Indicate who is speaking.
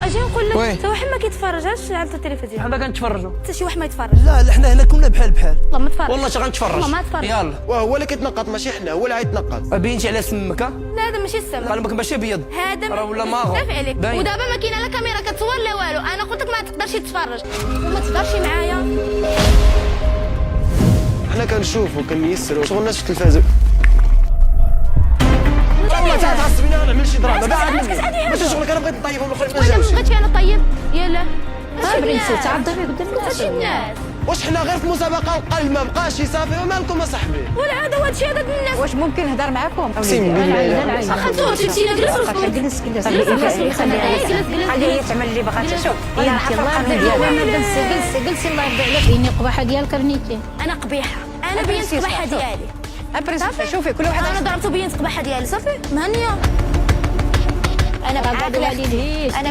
Speaker 1: اجي نقول لك حتى واحد ما كيتفرجش على التلفزيون.
Speaker 2: حنا كنتفرجوا.
Speaker 1: حتى شي واحد ما يتفرج.
Speaker 3: لا حنا هنا كنا بحال
Speaker 1: والله ما تفرج.
Speaker 2: والله غنتفرج.
Speaker 1: والله ما تفرج.
Speaker 2: يلا
Speaker 4: وهو اللي كيتنقط ماشي حنا، هو اللي غيتنقط.
Speaker 2: بينتي على سمك.
Speaker 1: لا هذا ماشي السما.
Speaker 2: قلبك ماشي ابيض.
Speaker 1: هذا
Speaker 2: راه ولا ماغو.
Speaker 1: بزاف عليك.
Speaker 2: باين.
Speaker 1: ودابا ما كاينه لا كاميرا كتصور لا والو. انا قلت لك ما تقدرش تتفرج وما تهضرش معايا.
Speaker 4: حنا كنشوفوا كنيسروا شغلنا في التلفازه. والله تعصبيني انا نعمل شي دراما بعد ماشي شغلك. انا بغيت نطيبهم الاخرين ما
Speaker 1: وانا
Speaker 4: جاوش.
Speaker 1: بغيتي انا طيب يلا
Speaker 5: صبري نسيت تعضبي قدام
Speaker 1: ماشي الناس.
Speaker 4: واش حنا غير في مسابقه القلب ما بقاش صافي ومالكم اصاحبي.
Speaker 1: ولا هذا هو الشيء هذا الناس.
Speaker 5: واش ممكن نهضر معاكم؟
Speaker 4: اقسم بالله
Speaker 1: واخا تصور شفتينا جلس
Speaker 5: جلس خليها هي تعمل اللي بغات تشوف. هي عارفه القانون ديالها.
Speaker 6: جلسي الله يرضي عليك بيني قباحه ديال كرنيتي.
Speaker 1: انا قبيحه. انا بينت قباحه ديالي.
Speaker 5: ابريسيف شوفي كل واحد
Speaker 1: انا ضربت بينت قباحه ديالي صافي مهنيه.
Speaker 6: انا بعد
Speaker 1: انا